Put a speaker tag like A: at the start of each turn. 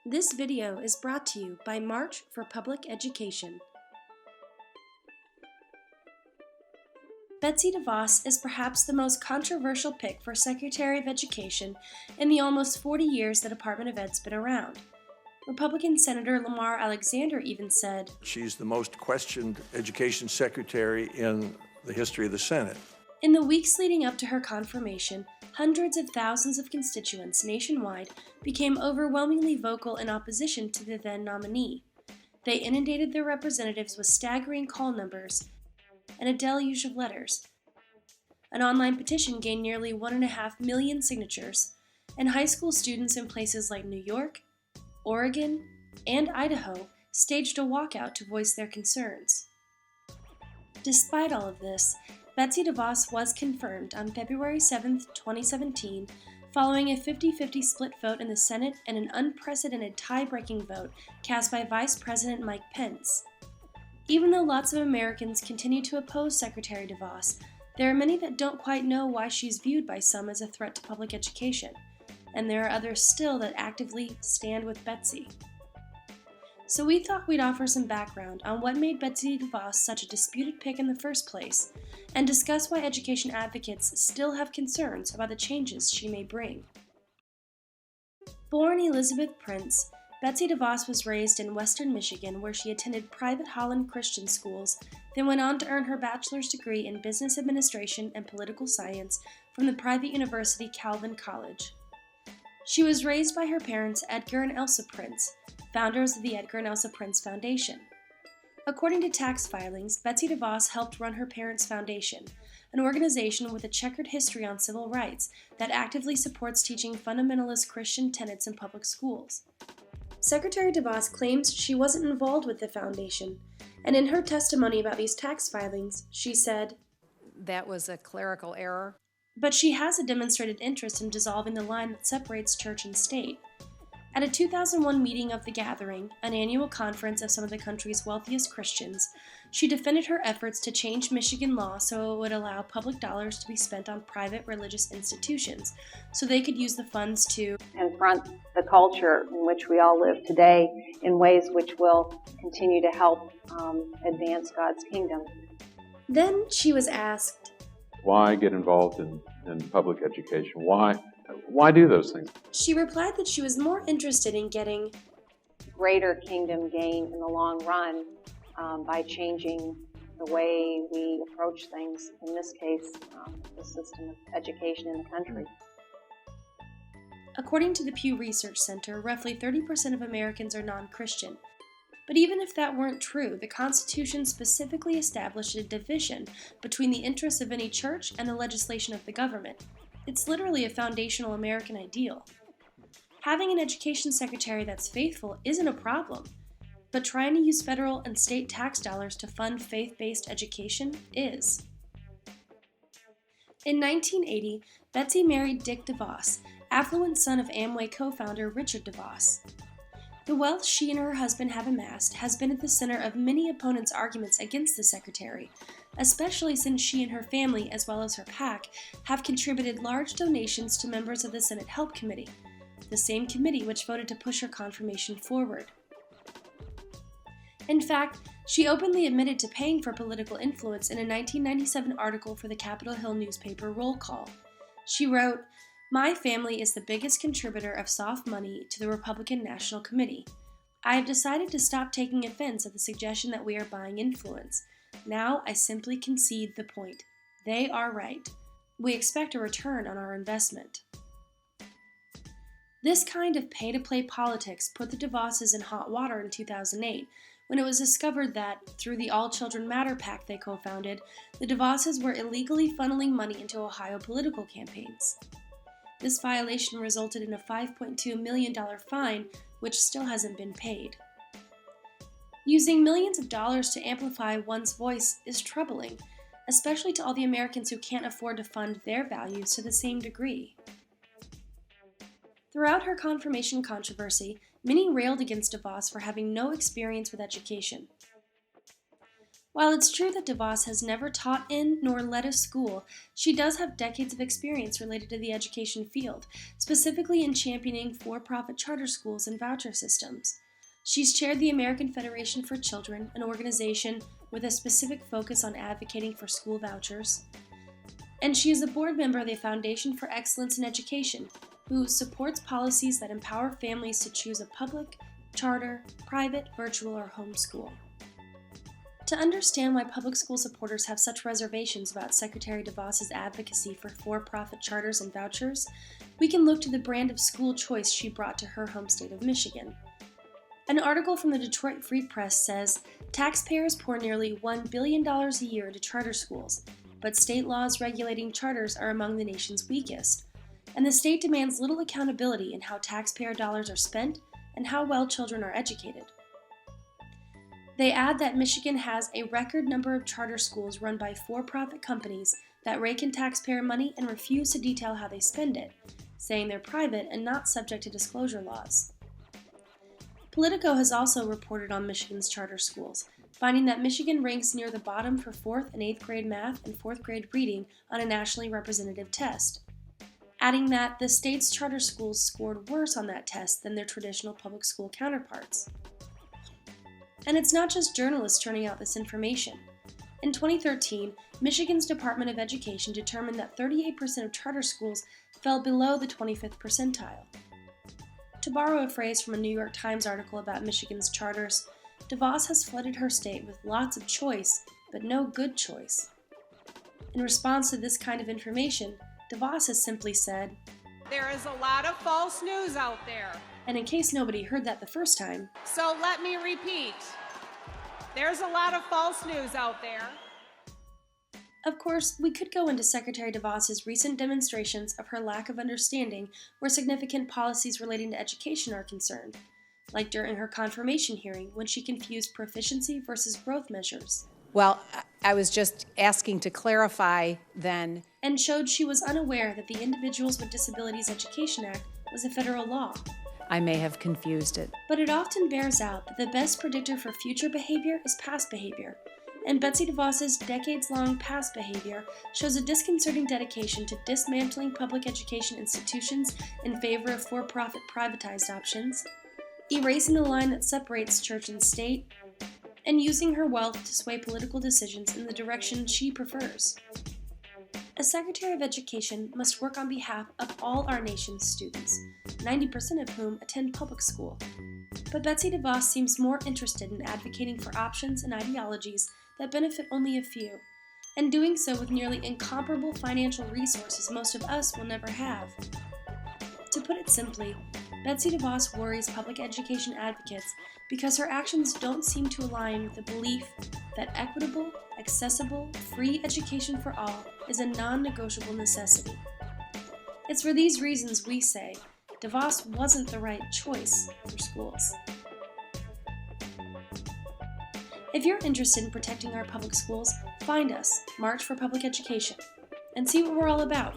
A: This video is brought to you by March for Public Education. Betsy Devos is perhaps the most controversial pick for Secretary of Education in the almost 40 years the Department of Ed's been around. Republican Senator Lamar Alexander even said,
B: "She's the most questioned education secretary in the history of the Senate."
A: In the weeks leading up to her confirmation, hundreds of thousands of constituents nationwide became overwhelmingly vocal in opposition to the then nominee. They inundated their representatives with staggering call numbers and a deluge of letters. An online petition gained nearly 1.5 million signatures, and high school students in places like New York, Oregon, and Idaho staged a walkout to voice their concerns. Despite all of this, Betsy Devos was confirmed on February 7, 2017, following a 50-50 split vote in the Senate and an unprecedented tie-breaking vote cast by Vice President Mike Pence. Even though lots of Americans continue to oppose Secretary Devos, there are many that don't quite know why she's viewed by some as a threat to public education, and there are others still that actively stand with Betsy. So we thought we'd offer some background on what made Betsy Devos such a disputed pick in the first place, and discuss why education advocates still have concerns about the changes she may bring. Born Elizabeth Prince, Betsy Devos was raised in western Michigan, where she attended private Holland Christian schools, then went on to earn her bachelor's degree in business administration and political science from the private university Calvin College. She was raised by her parents Edgar and Elsa Prince, founders of the Edgar and Elsa Prince Foundation. According to tax filings, Betsy Devos helped run her parents' foundation, an organization with a checkered history on civil rights that actively supports teaching fundamentalist Christian tenets in public schools. Secretary Devos claims she wasn't involved with the foundation, and in her testimony about these tax filings, she said,
C: "That was a clerical error."
A: But she has a demonstrated interest in dissolving the line that separates church and state. At a 2001 meeting of The Gathering, an annual conference of some of the country's wealthiest Christians, she defended her efforts to change Michigan law so it would allow public dollars to be spent on private religious institutions, so they could use the funds to
D: confront the culture in which we all live today in ways which will continue to help advance God's kingdom.
A: Then she was asked,
E: why get involved in public education? Why do those things?
A: She replied that she was more interested in getting
D: greater kingdom gain in the long run by changing the way we approach things, in this case, the system of education in the country.
A: According to the Pew Research Center, roughly 30% of Americans are non-Christian. But even if that weren't true, the Constitution specifically established a division between the interests of any church and the legislation of the government. It's literally a foundational American ideal. Having an education secretary that's faithful isn't a problem, but trying to use federal and state tax dollars to fund faith-based education is. In 1980, Betsy married Dick Devos, affluent son of Amway co-founder Richard Devos. The wealth she and her husband have amassed has been at the center of many opponents' arguments against the secretary, especially since she and her family, as well as her PAC, have contributed large donations to members of the Senate Help Committee, the same committee which voted to push her confirmation forward. In fact, she openly admitted to paying for political influence in a 1997 article for the Capitol Hill newspaper Roll Call. She wrote, "My family is the biggest contributor of soft money to the Republican National Committee. I have decided to stop taking offense at the suggestion that we are buying influence. Now I simply concede the point. They are right. We expect a return on our investment." This kind of pay-to-play politics put the Devoses in hot water in 2008, when it was discovered that, through the All Children Matter PAC they co-founded, the Devoses were illegally funneling money into Ohio political campaigns. This violation resulted in a $5.2 million fine, which still hasn't been paid. Using millions of dollars to amplify one's voice is troubling, especially to all the Americans who can't afford to fund their values to the same degree. Throughout her confirmation controversy, many railed against Devos for having no experience with education. While it's true that DeVos has never taught in nor led a school, she does have decades of experience related to the education field, specifically in championing for-profit charter schools and voucher systems. She's chaired the American Federation for Children, an organization with a specific focus on advocating for school vouchers. And she is a board member of the Foundation for Excellence in Education, who supports policies that empower families to choose a public, charter, private, virtual, or home school. To understand why public school supporters have such reservations about Secretary DeVos's advocacy for for-profit charters and vouchers, we can look to the brand of school choice she brought to her home state of Michigan. An article from the Detroit Free Press says, taxpayers pour nearly $1 billion a year into charter schools, but state laws regulating charters are among the nation's weakest, and the state demands little accountability in how taxpayer dollars are spent and how well children are educated. They add that Michigan has a record number of charter schools run by for-profit companies that rake in taxpayer money and refuse to detail how they spend it, saying they're private and not subject to disclosure laws. Politico has also reported on Michigan's charter schools, finding that Michigan ranks near the bottom for 4th and 8th grade math and 4th grade reading on a nationally representative test, adding that the state's charter schools scored worse on that test than their traditional public school counterparts. And it's not just journalists churning out this information. In 2013, Michigan's Department of Education determined that 38% of charter schools fell below the 25th percentile. To borrow a phrase from a New York Times article about Michigan's charters, DeVos has flooded her state with lots of choice, but no good choice. In response to this kind of information, DeVos has simply said,
F: "There is a lot of false news out there.
A: And in case nobody heard that the first time,
F: So let me repeat. There's a lot of false news out there."
A: of course, we could go into Secretary DeVos's recent demonstrations of her lack of understanding where significant policies relating to education are concerned, like during her confirmation hearing when she confused proficiency versus growth measures,
C: Well, I was just asking to clarify then.
A: and showed she was unaware that the Individuals with Disabilities Education Act was a federal law.
C: I may have confused it.
A: But it often bears out that the best predictor for future behavior is past behavior, and Betsy DeVos's decades-long past behavior shows a disconcerting dedication to dismantling public education institutions in favor of for-profit privatized options, erasing the line that separates church and state, and using her wealth to sway political decisions in the direction she prefers. A Secretary of Education must work on behalf of all our nation's students, 90% of whom attend public school. But Betsy DeVos seems more interested in advocating for options and ideologies that benefit only a few, and doing so with nearly incomparable financial resources most of us will never have. To put it simply, Betsy DeVos worries public education advocates because her actions don't seem to align with the belief that equitable, accessible, free education for all is a non-negotiable necessity. It's for these reasons we say DeVos wasn't the right choice for schools. If you're interested in protecting our public schools, find us, March for Public Education, and see what we're all about.